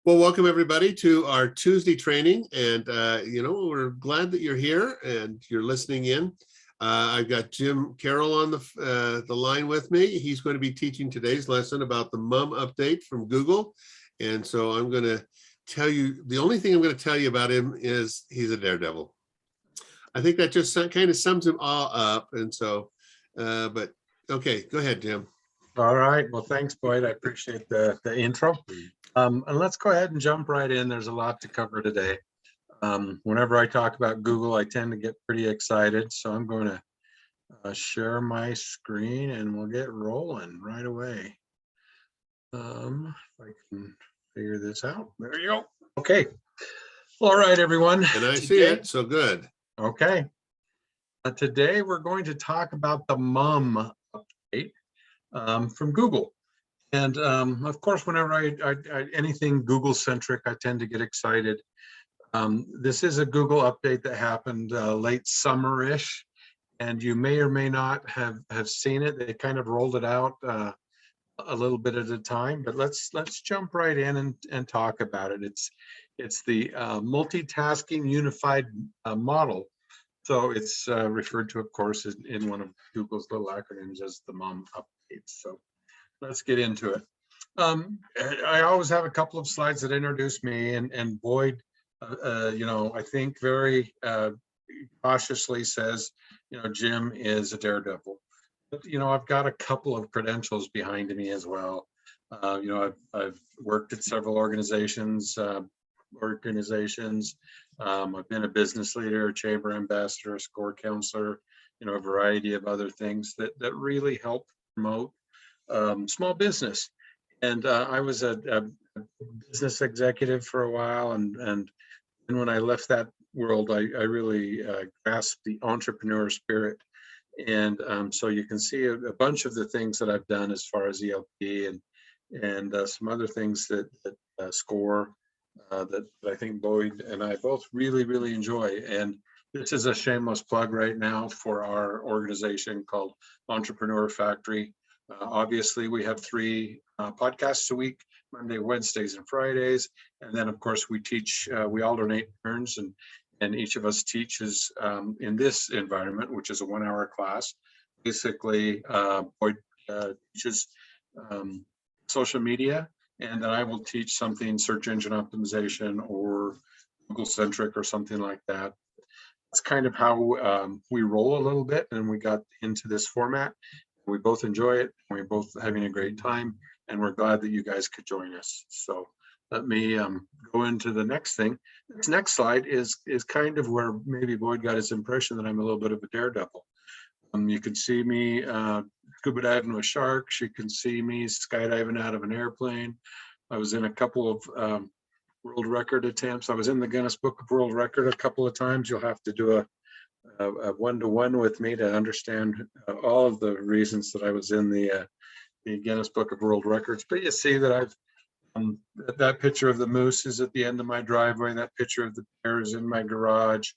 Well, welcome everybody to our Tuesday training, and we're glad that you're here and you're listening in. I've got Jim Carroll on the line with me. He's going to be teaching today's lesson about the mum update from Google, and so I'm going to tell you, the only thing I'm going to tell you about him is he's a daredevil. I think that just kind of sums him all up, and so, but okay, go ahead, Jim. All right. Well, thanks, Boyd. I appreciate the intro. And let's go ahead and jump right in. There's a lot to cover today. Whenever I talk about Google, I tend to get pretty excited. So I'm going to share my screen and we'll get rolling right away. If I can figure this out. There you go. Okay. All right, everyone. And I see it. So good. Okay. Today we're going to talk about the mum update from Google. And of course, whenever I anything Google centric, I tend to get excited. This is a Google update that happened late summer-ish, and you may or may not have seen it. They kind of rolled it out a little bit at a time, but let's jump right in and talk about it. It's the multitasking unified model. So it's referred to, of course, in one of Google's little acronyms as the mum update. So let's get into it. I always have a couple of slides that introduce me, and Boyd, I think very cautiously says, Jim is a daredevil. But, I've got a couple of credentials behind me as well. I've worked at several organizations. I've been a business leader, a chamber ambassador, a SCORE counselor, a variety of other things that really help promote small business. And I was a business executive for a while, and when I left that world, I really grasped the entrepreneur spirit. And so you can see a bunch of the things that I've done as far as ELP and some other things that SCORE that I think Boyd and I both really enjoy. And this is a shameless plug right now for our organization called Entrepreneur Factory. Obviously, we have 3 podcasts a week, Monday, Wednesdays, and Fridays. And then, of course, we teach, we alternate turns, and each of us teaches in this environment, which is a 1-hour class. Basically, Boyd teaches social media, and then I will teach something search engine optimization or Google centric or something like that. That's kind of how we roll a little bit, and we got into this format. We both enjoy it, and we're both having a great time, and we're glad that you guys could join us. So let me go into the next thing. This next slide is kind of where maybe Boyd got his impression that I'm a little bit of a daredevil. You can see me scuba diving with sharks. You can see me skydiving out of an airplane. I was in a couple of world record attempts. I was in the Guinness Book of World Record a couple of times. You'll have to do a one-to-one with me to understand all of the reasons that I was in the Guinness Book of World Records. But you see that I've that picture of the moose is at the end of my driveway. That picture of the bear is in my garage.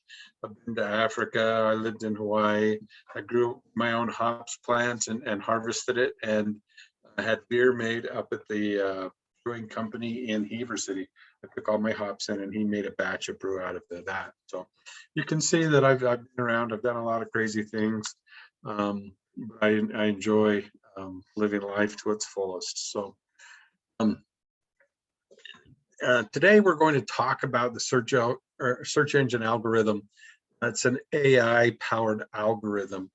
I've been to Africa. I lived in Hawaii. I grew my own hops plant and harvested it, and I had beer made up at the brewing company in Heber City. I took all my hops in, and he made a batch of brew out of that. So you can see that I've been around. I've done a lot of crazy things. But I enjoy living life to its fullest. So today we're going to talk about the search engine algorithm. That's an AI-powered algorithm.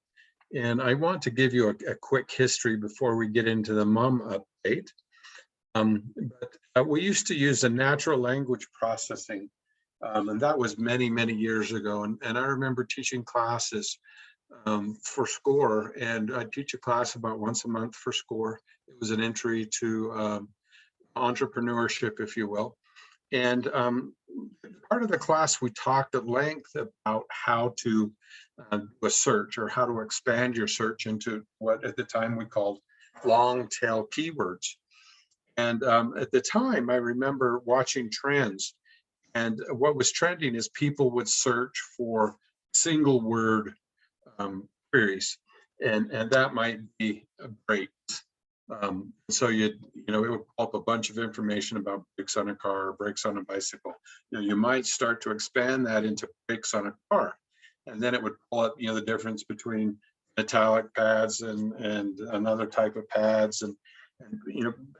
And I want to give you a quick history before we get into the mum update. But we used to use a natural language processing, and that was many years ago. And I remember teaching classes for SCORE, and I'd teach a class about once a month for SCORE. It was an entry to entrepreneurship, if you will. And part of the class, we talked at length about how to do a search, or how to expand your search into what at the time we called long tail keywords. And at the time, I remember watching trends, and what was trending is people would search for single word queries, and that might be great. So it would pull up a bunch of information about brakes on a car, brakes on a bicycle. You might start to expand that into brakes on a car, and then it would pull up, the difference between metallic pads and another type of pads. And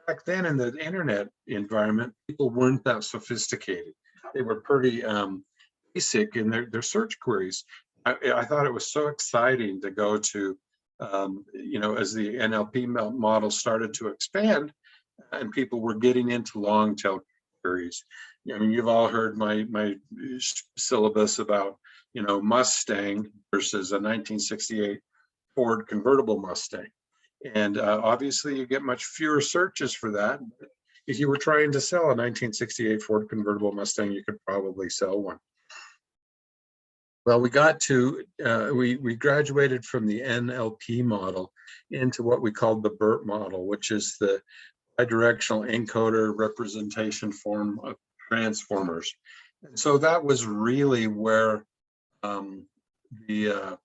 back then in the internet environment, people weren't that sophisticated. They were pretty basic in their search queries. I thought it was so exciting to go to, as the NLP model started to expand and people were getting into long tail queries. I mean, you've all heard my syllabus about, Mustang versus a 1968 Ford convertible Mustang. And obviously you get much fewer searches for that. If you were trying to sell a 1968 Ford convertible Mustang, you could probably sell one. Well, we got to, we graduated from the NLP model into what we called the Burt model, which is the bidirectional encoder representation form of transformers. And so that was really where the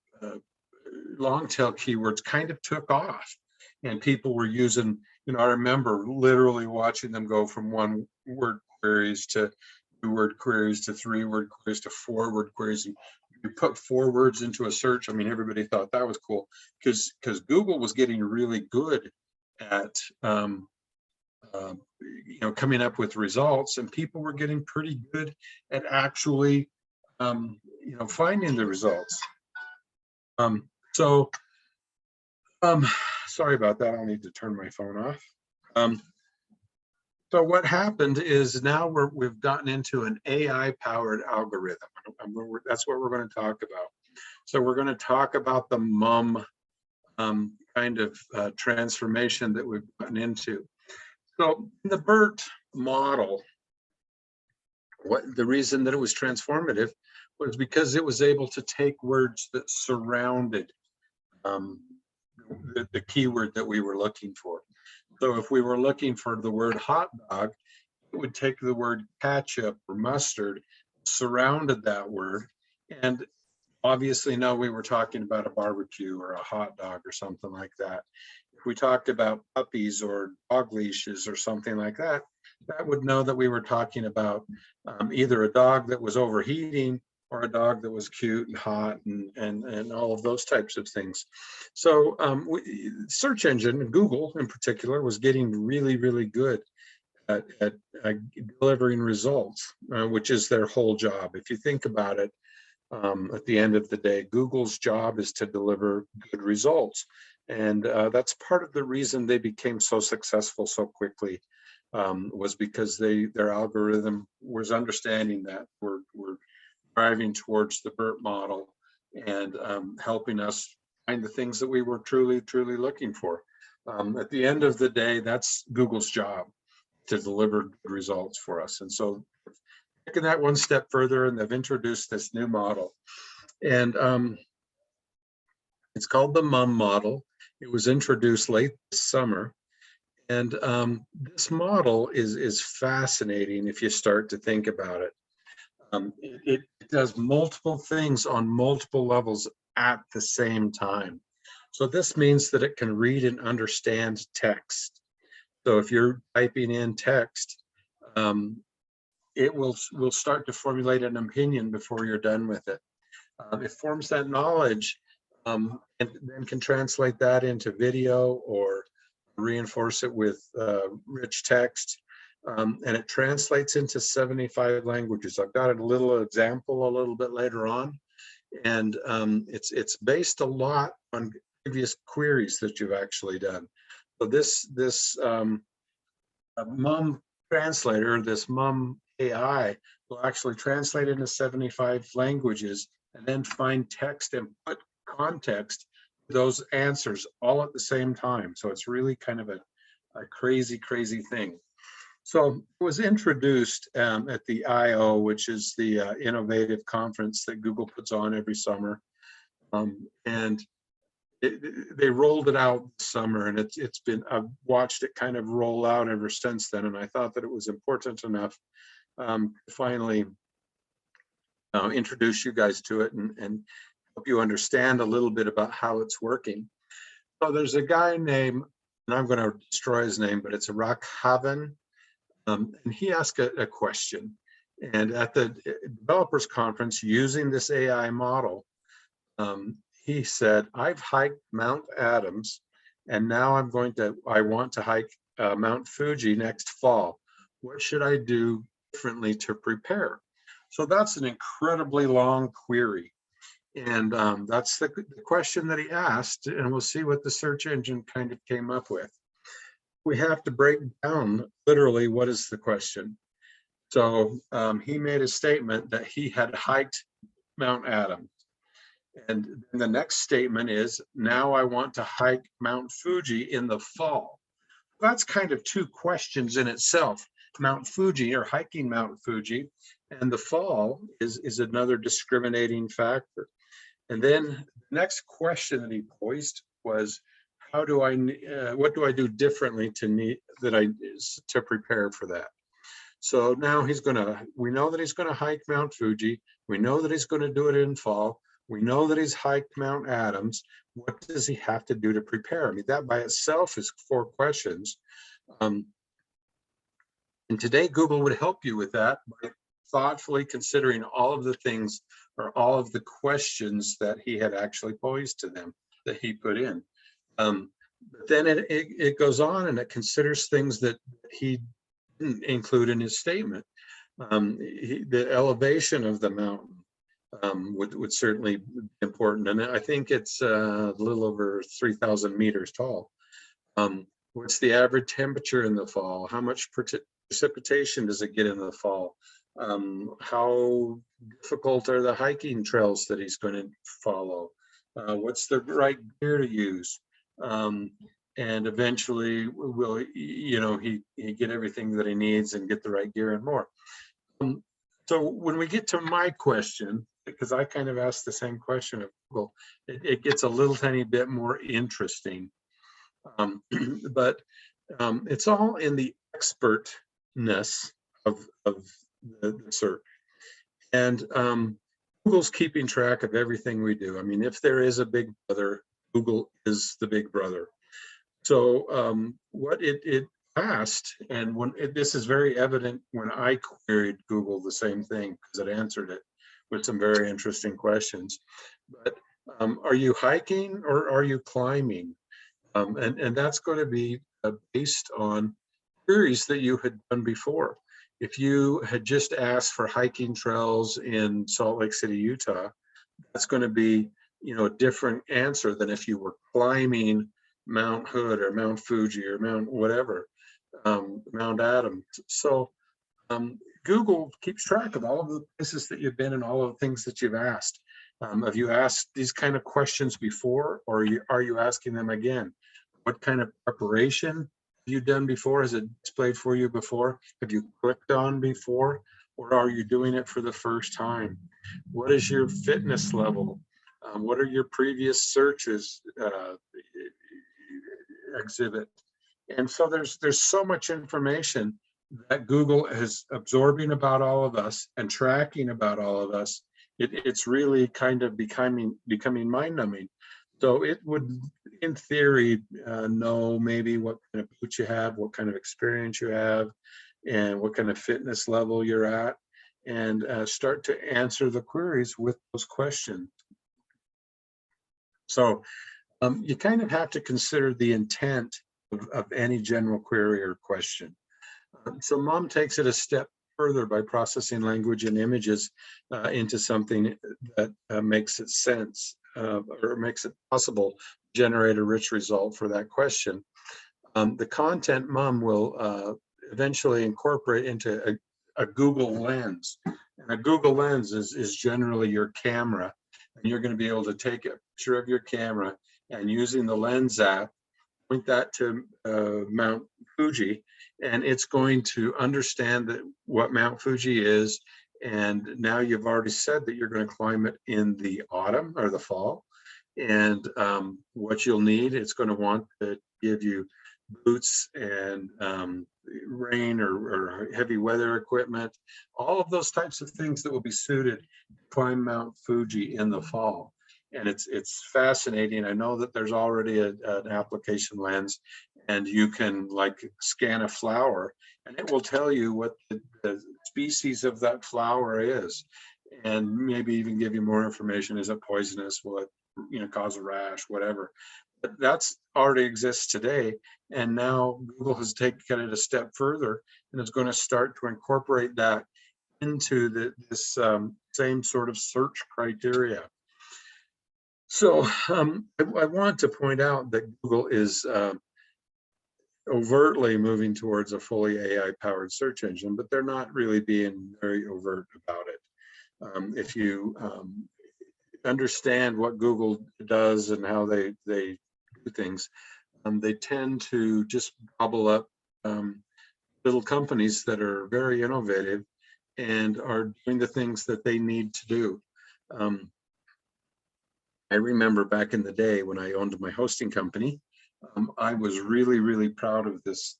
long tail keywords kind of took off, and people were using, I remember literally watching them go from 1-word queries to 2-word queries to 3-word queries to 4-word queries. And you put 4 words into a search. I mean, everybody thought that was cool because Google was getting really good at coming up with results, and people were getting pretty good at actually finding the results. Sorry about that. I'll need to turn my phone off. So what happened is now we've gotten into an AI-powered algorithm. That's what we're going to talk about. So we're going to talk about the MUM kind of transformation that we've gotten into. So in the Burt model, the reason that it was transformative was because it was able to take words that surrounded the keyword that we were looking for. So if we were looking for the word hot dog, it would take the word ketchup or mustard, surrounded that word, and obviously now we were talking about a barbecue or a hot dog or something like that. If we talked about puppies or dog leashes or something like that, that would know that we were talking about either a dog that was overheating or a dog that was cute and hot and all of those types of things. So search engine, Google in particular, was getting really, really good at delivering results, which is their whole job. If you think about it, at the end of the day, Google's job is to deliver good results. And that's part of the reason they became so successful so quickly, was because their algorithm was understanding that we're driving towards the Burt model and helping us find the things that we were truly, truly looking for. At the end of the day, that's Google's job, to deliver good results for us. And so taking that one step further, and they've introduced this new model. And it's called the MUM model. It was introduced late this summer. And this model is fascinating if you start to think about it. It does multiple things on multiple levels at the same time. So this means that it can read and understand text. So if you're typing in text, it will start to formulate an opinion before you're done with it. It forms that knowledge and then can translate that into video or reinforce it with rich text. And it translates into 75 languages. I've got a little example a little bit later on, and it's based a lot on previous queries that you've actually done. So this MUM translator, this MUM AI, will actually translate into 75 languages and then find text and put context to those answers all at the same time. So it's really kind of a crazy, crazy thing. So it was introduced at the I/O, which is the innovative conference that Google puts on every summer. And they rolled it out this summer, and I've watched it kind of roll out ever since then. And I thought that it was important enough to finally introduce you guys to it and help you understand a little bit about how it's working. So there's a guy named and I'm going to destroy his name, but it's a Rockhaven. And he asked a question. And at the developers conference, using this AI model, he said, I've hiked Mount Adams, and now I want to hike Mount Fuji next fall. What should I do differently to prepare? So that's an incredibly long query. And that's the question that he asked, and we'll see what the search engine kind of came up with. We have to break down literally what is the question. So he made a statement that he had hiked Mount Adams. And the next statement is, now I want to hike Mount Fuji in the fall. That's kind of two questions in itself. Mount Fuji, or hiking Mount Fuji, and the fall is another discriminating factor. And then the next question that he posed was, what do I do differently to prepare for that? So now we know that he's gonna hike Mount Fuji. We know that he's gonna do it in fall. We know that he's hiked Mount Adams. What does he have to do to prepare? I mean, that by itself is 4 questions. And today, Google would help you with that by thoughtfully considering all of the things or all of the questions that he had actually posed to them that he put in. But then it goes on and it considers things that he didn't include in his statement. The elevation of the mountain would certainly be important. And I think it's a little over 3,000 meters tall. What's the average temperature in the fall? How much precipitation does it get in the fall? How difficult are the hiking trails that he's going to follow? What's the right gear to use? And eventually will he get everything that he needs and get the right gear and more. So when we get to my question, because I kind of asked the same question of Google, it gets a little tiny bit more interesting. But it's all in the expertness of the search. And Google's keeping track of everything we do. I mean, if there is a big brother, Google is the big brother. So what it asked, and this is very evident when I queried Google the same thing, because it answered it with some very interesting questions. But are you hiking or are you climbing? And that's going to be based on queries that you had done before. If you had just asked for hiking trails in Salt Lake City, Utah, that's going to be a different answer than if you were climbing Mount Hood or Mount Fuji or Mount whatever, Mount Adams. So Google keeps track of all of the places that you've been and all of the things that you've asked. Have you asked these kind of questions before, or are you asking them again? What kind of preparation have you done before? Has it displayed for you before? Have you clicked on before, or are you doing it for the first time? What is your fitness level? What are your previous searches exhibit? And so there's so much information that Google is absorbing about all of us and tracking about all of us. It's really kind of becoming mind-numbing. So it would, in theory, know maybe what kind of boots you have, what kind of experience you have, and what kind of fitness level you're at, and start to answer the queries with those questions. So you kind of have to consider the intent of any general query or question. So MOM takes it a step further by processing language and images into something that makes it sense or makes it possible to generate a rich result for that question. The content MOM will eventually incorporate into a Google Lens. And a Google Lens is generally your camera. And you're going to be able to take a picture of your camera and using the Lens app, point that to Mount Fuji, and it's going to understand what Mount Fuji is. And now you've already said that you're going to climb it in the autumn or the fall. And what you'll need, it's going to want to give you boots and rain or heavy weather equipment, all of those types of things that will be suited to climb Mount Fuji in the fall. And it's fascinating. I know that there's already an application Lens, and you can like scan a flower, and it will tell you what the species of that flower is, and maybe even give you more information. Is it poisonous? Will it, cause a rash? Whatever. But that's already exists today, and now Google has taken it a step further, and is going to start to incorporate that into this same sort of search criteria. So I want to point out that Google is overtly moving towards a fully AI-powered search engine, but they're not really being very overt about it. If you understand what Google does and how they do things, they tend to just gobble up little companies that are very innovative and are doing the things that they need to do. I remember back in the day when I owned my hosting company, I was really, really proud of this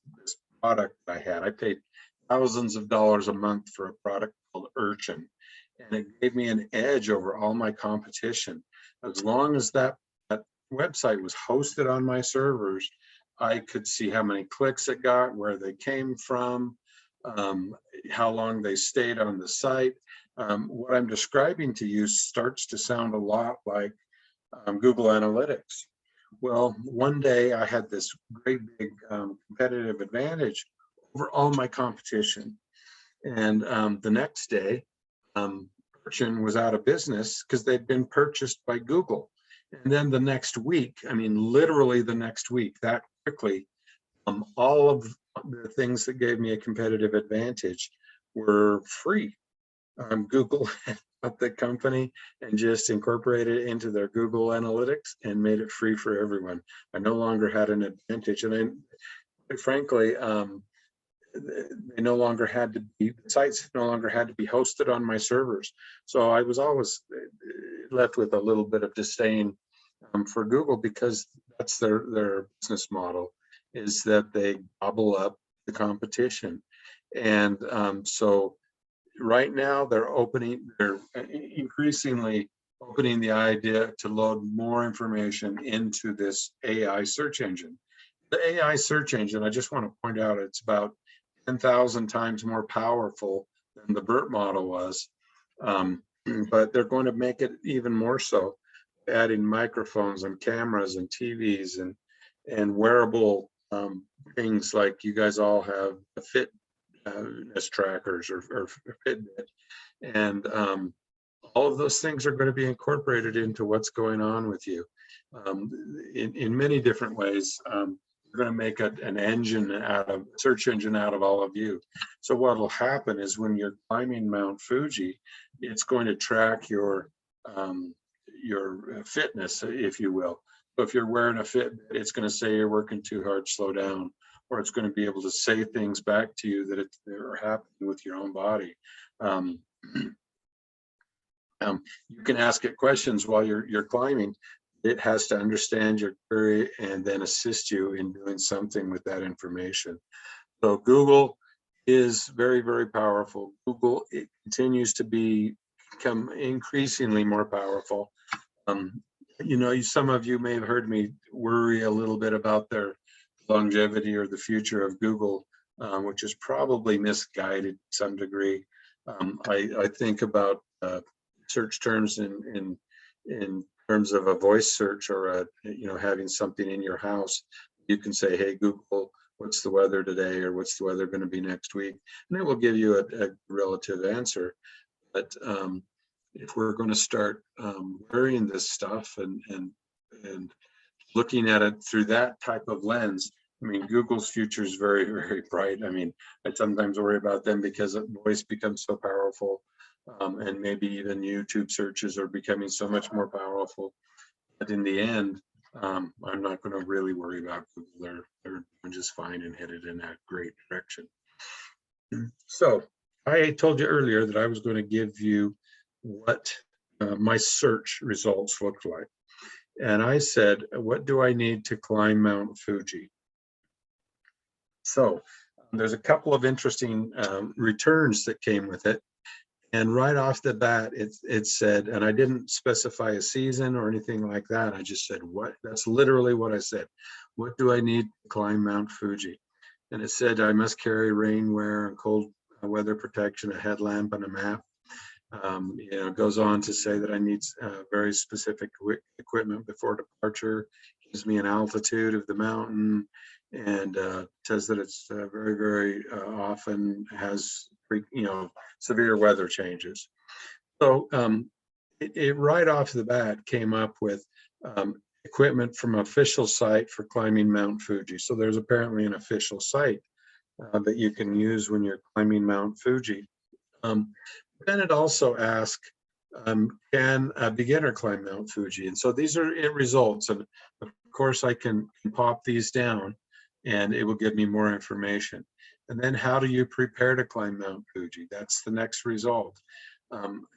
product I had. I paid thousands of dollars a month for a product called Urchin, and it gave me an edge over all my competition. As long as that website was hosted on my servers, I could see how many clicks it got, where they came from, how long they stayed on the site. What I'm describing to you starts to sound a lot like Google Analytics. Well, one day I had this great big competitive advantage over all my competition. And the next day, Urchin was out of business because they'd been purchased by Google. And then the next week, I mean, literally the next week, that quickly, all of the things that gave me a competitive advantage were free. Google bought the company and just incorporated it into their Google Analytics and made it free for everyone. I no longer had an advantage, and then, quite frankly, they no longer had to be, the sites no longer had to be hosted on my servers. So I was always left with a little bit of disdain for Google, because that's their business model, is that they gobble up the competition. And so right now they're increasingly opening the idea to load more information into this AI search engine. The AI search engine, I just want to point out, it's about 10,000 times more powerful than the Burt model was, but they're going to make it even more so, adding microphones and cameras and TVs and wearable things like you guys all have a fitness trackers or Fitbit, and all of those things are going to be incorporated into what's going on with you in many different ways. We're going to make an engine search engine out of all of you. So what will happen is when you're climbing Mount Fuji, it's going to track your fitness, if you will. So if you're wearing a Fitbit, it's going to say you're working too hard, slow down, or it's going to be able to say things back to you that are happening with your own body. You can ask it questions while you're climbing. It has to understand your query and then assist you in doing something with that information. So Google is very, very powerful. Google, it continues to become increasingly more powerful. Some of you may have heard me worry a little bit about their longevity or the future of Google, which is probably misguided to some degree. I think about search terms in terms of a voice search, or having something in your house. You can say, hey Google, what's the weather today, or what's the weather going to be next week, and it will give you a relative answer. But if we're going to start wearing this stuff and looking at it through that type of lens, I mean, Google's future is very, very bright. I mean, I sometimes worry about them because voice becomes so powerful, and maybe even YouTube searches are becoming so much more powerful. But in the end, I'm not going to really worry about Google. They're doing just fine and headed in that great direction. So I told you earlier that I was going to give you what my search results looked like. And I said, what do I need to climb Mount Fuji? So there's a couple of interesting returns that came with it. And right off the bat, it said, and I didn't specify a season or anything like that. I just said, that's literally what I said. what do I need to climb Mount Fuji? And it said I must carry rainwear and cold weather protection, a headlamp, and a map. It goes on to say that I need very specific equipment before departure, gives me an altitude of the mountain, and says that it's very, very often has, severe weather changes. So it right off the bat came up with equipment from official site for climbing Mount Fuji. So there's apparently an official site that you can use when you're climbing Mount Fuji. Then it also asked, can a beginner climb Mount Fuji? And so these are results. And of course, I can pop these down and it will give me more information. And then how do you prepare to climb Mount Fuji? That's the next result.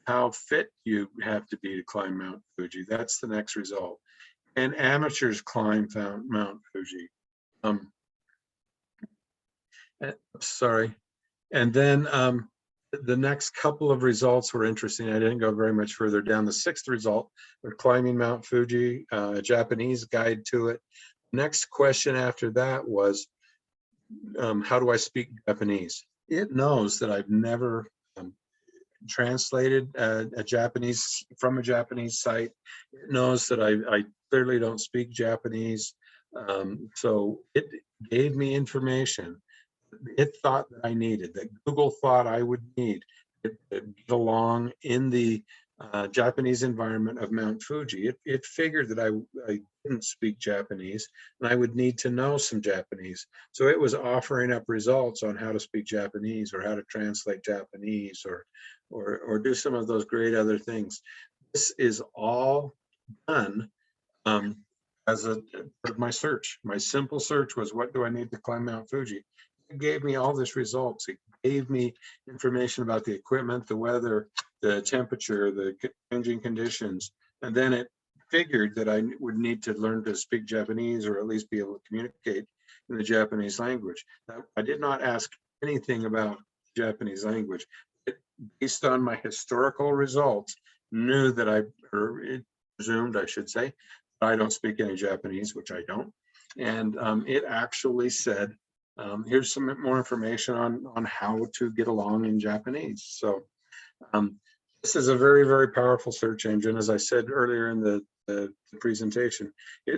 How fit you have to be to climb Mount Fuji? That's the next result. And amateurs climb Mount Fuji. Sorry. And then the next couple of results were interesting. I didn't go very much further down. The sixth result, they're climbing Mount Fuji, a Japanese guide to it. Next question after that was, how do I speak Japanese? It knows that I've never translated a Japanese from a Japanese site. It knows that I clearly don't speak Japanese. So it gave me information it thought that I needed, that Google thought I would need to get along in the Japanese environment of Mount Fuji. It figured that I didn't speak Japanese and I would need to know some Japanese. So it was offering up results on how to speak Japanese or how to translate Japanese or do some of those great other things. This is all done as a part of my search. My simple search was, what do I need to climb Mount Fuji? It gave me all this results. It gave me information about the equipment, the weather, the temperature, the changing conditions. And then it figured that I would need to learn to speak Japanese or at least be able to communicate in the Japanese language. Now, I did not ask anything about Japanese language. It, based on my historical results, knew that it presumed, I should say, I don't speak any Japanese, which I don't. And it actually said, here's some more information on how to get along in Japanese. So this is a very, very powerful search engine. As I said earlier in the presentation,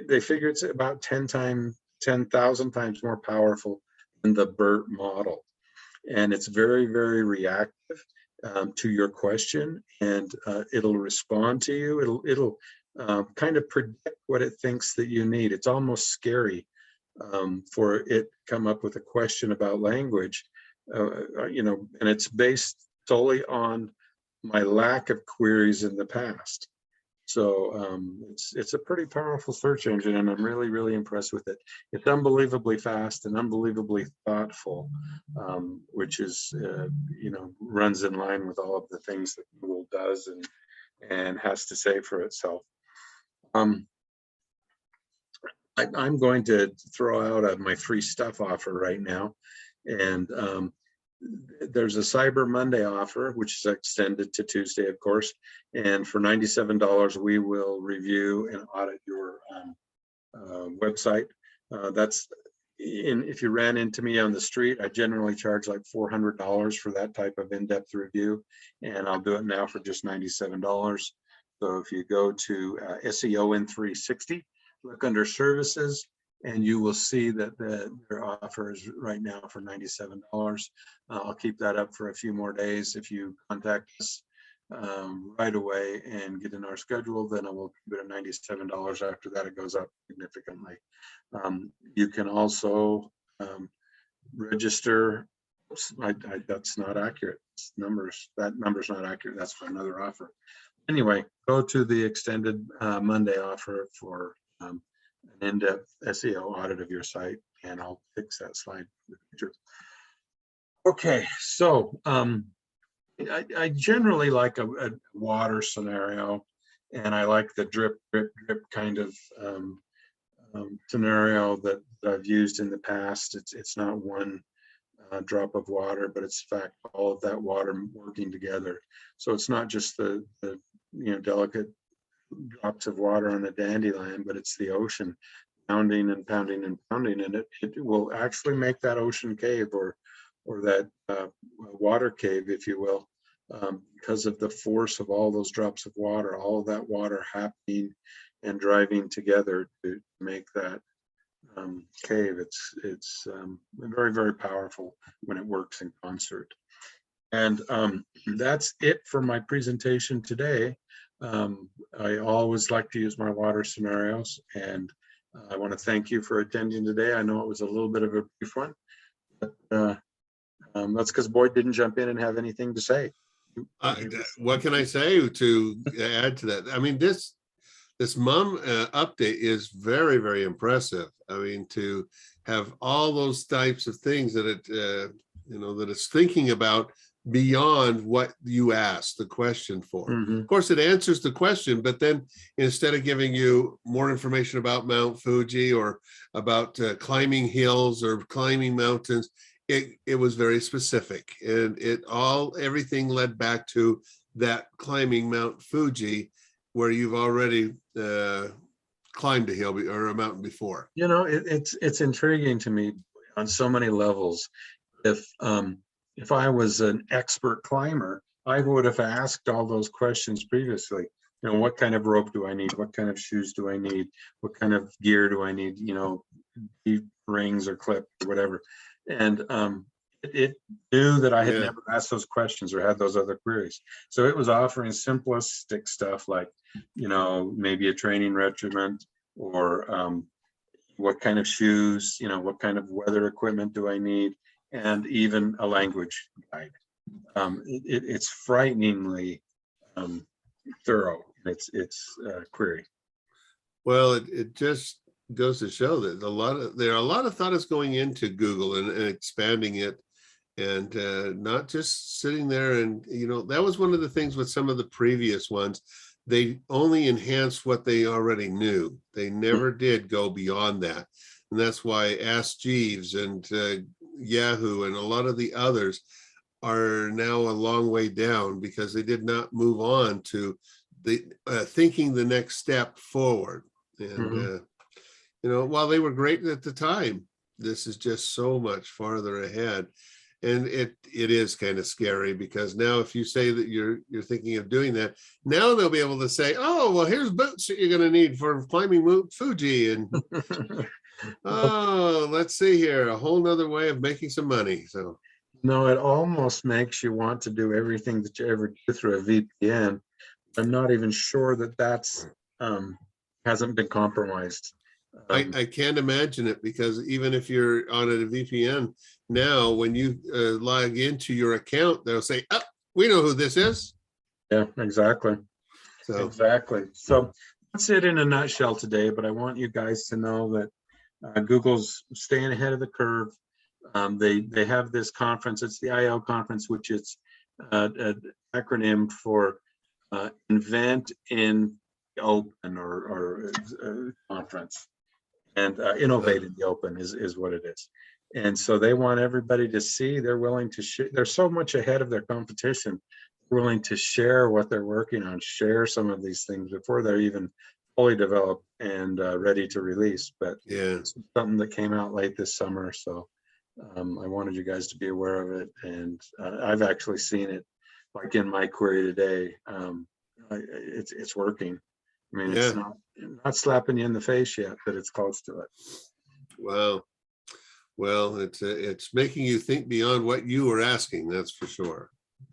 they figure it's about 10,000 times more powerful than the Burt model. And it's very, very reactive to your question, and it'll respond to you. It'll kind of predict what it thinks that you need. It's almost scary for it to come up with a question about language, and it's based solely on my lack of queries in the past. So it's a pretty powerful search engine, and I'm really, really impressed with it. It's unbelievably fast and unbelievably thoughtful, which is, runs in line with all of the things that Google does and has to say for itself. I'm going to throw out my free stuff offer right now. And there's a Cyber Monday offer, which is extended to Tuesday, of course. And for $97, we will review and audit your website. If you ran into me on the street, I generally charge like $400 for that type of in-depth review. And I'll do it now for just $97. So if you go to SEO in 360, look under services, and you will see that their offer is right now for $97. I'll keep that up for a few more days. If you contact us right away and get in our schedule, then I will keep it at $97. After that, it goes up significantly. You can also register. Oops, that's not accurate. That number's not accurate. That's for another offer. Anyway, go to the extended Monday offer for an in-depth SEO audit of your site, and I'll fix that slide in the future. Okay, so I generally like a water scenario, and I like the drip, drip, drip kind of scenario that I've used in the past. It's not one drop of water, but it's in fact all of that water working together. So it's not just the delicate drops of water on the dandelion, but it's the ocean pounding and pounding and pounding, and it will actually make that ocean cave or that water cave, if you will, because of the force of all those drops of water, all of that water happening and driving together to make that cave. It's very, very powerful when it works in concert. And that's it for my presentation today. I always like to use my water scenarios, and I want to thank you for attending today. I know it was a little bit of a brief one, but that's because Boyd didn't jump in and have anything to say. What can I say to add to that? I mean, this mom update is very, very impressive. I mean, to have all those types of things that it, that it's thinking about beyond what you asked the question for. Of course, it answers the question, but then instead of giving you more information about Mount Fuji or about climbing hills or climbing mountains, it was very specific, and everything led back to that climbing Mount Fuji, where you've already climbed a hill or a mountain before. It's intriguing to me on so many levels. If I was an expert climber, I would have asked all those questions previously. What kind of rope do I need? What kind of shoes do I need? What kind of gear do I need? Deep rings or clip or whatever. And it knew that I had never asked those questions or had those other queries. So it was offering simplistic stuff like, maybe a training regiment, or what kind of shoes, what kind of weather equipment do I need, and even a language guide. It's frighteningly thorough in its query. Well, it just goes to show that there are a lot of thought is going into Google and expanding it, and not just sitting there. And that was one of the things with some of the previous ones. They only enhanced what they already knew. They never did go beyond that. And that's why Ask Jeeves and Yahoo and a lot of the others are now a long way down, because they did not move on to the thinking the next step forward. And while they were great at the time, this is just so much farther ahead. And it is kind of scary, because now if you say that you're thinking of doing that, now they'll be able to say, oh, well, here's boots that you're going to need for climbing Mount Fuji. And oh, let's see here, a whole nother way of making some money. So no, it almost makes you want to do everything that you ever do through a VPN. I'm not even sure that's hasn't been compromised. I can't imagine it, because even if you're on a VPN now, when you log into your account, they'll say, oh, we know who this is. Yeah, exactly. So exactly. So that's it in a nutshell today, but I want you guys to know that Google's staying ahead of the curve. They have this conference. It's the IL conference, which is an acronym for Invent in the Open, or conference. And Innovate in the Open is what it is. And so they want everybody to see. They're willing to they're so much ahead of their competition, willing to share what they're working on, share some of these things before they're even fully developed and ready to release. But it's something that came out late this summer. So I wanted you guys to be aware of it. And I've actually seen it, like in my query today. It's working. I mean, it's not slapping you in the face yet, but it's close to it. Wow. Well, it's making you think beyond what you were asking, that's for sure.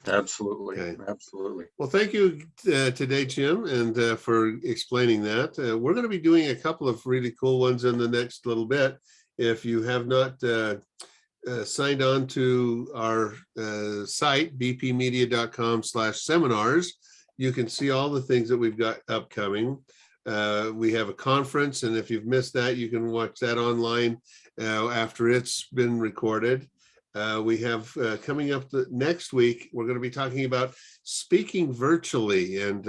Absolutely. Okay. Absolutely. Well, thank you today, Jim, and for explaining that. We're going to be doing a couple of really cool ones in the next little bit. If you have not signed on to our site, bpmedia.com/seminars, you can see all the things that we've got upcoming. We have a conference, and if you've missed that, you can watch that online after it's been recorded. We have coming up next week, we're going to be talking about speaking virtually. And,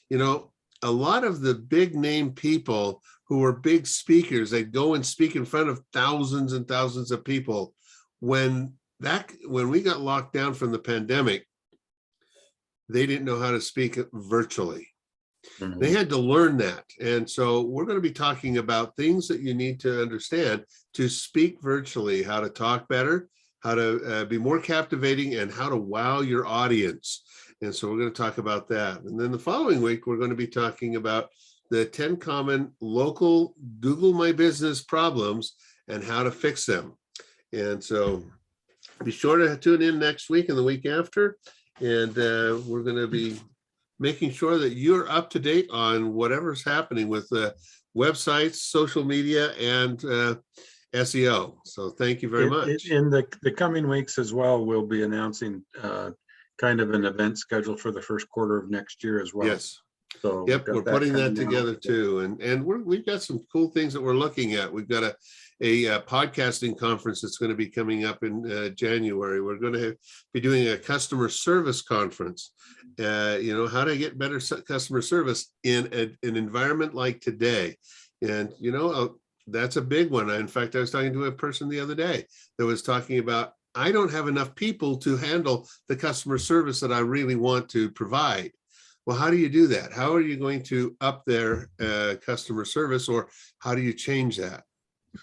a lot of the big name people who are big speakers, they go and speak in front of thousands and thousands of people. When we got locked down from the pandemic, they didn't know how to speak virtually. They had to learn that. And so we're going to be talking about things that you need to understand to speak virtually, how to talk better, how to be more captivating, and how to wow your audience. And so we're going to talk about that. And then the following week, we're going to be talking about the 10 common local Google My Business problems and how to fix them. And so be sure to tune in next week and the week after. And we're going to be making sure that you're up to date on whatever's happening with websites, social media, and SEO. So thank you very much. In the coming weeks as well, we'll be announcing kind of an event schedule for the first quarter of next year as well. Yes. So yep, we're putting that together too. And we've got some cool things that we're looking at. We've got a podcasting conference that's going to be coming up in January. We're going to be doing a customer service conference. How to get better customer service in an environment like today. And, that's a big one. In fact, I was talking to a person the other day that was talking about, I don't have enough people to handle the customer service that I really want to provide. Well, how do you do that? How are you going to up their customer service, or how do you change that?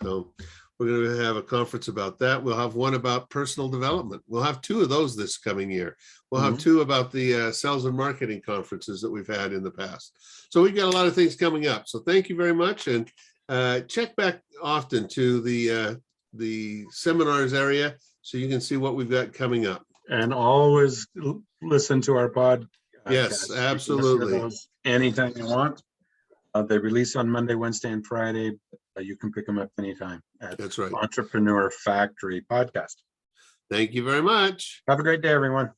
So we're going to have a conference about that. We'll have one about personal development. We'll have 2 of those this coming year. We'll have 2 about the sales and marketing conferences that we've had in the past. So we've got a lot of things coming up. So thank you very much. And check back often to the seminars area so you can see what we've got coming up. And always listen to our podcast. Yes, absolutely. Anytime you want. They release on Monday, Wednesday, and Friday. You can pick them up anytime. That's right. Entrepreneur Factory Podcast. Thank you very much. Have a great day, everyone.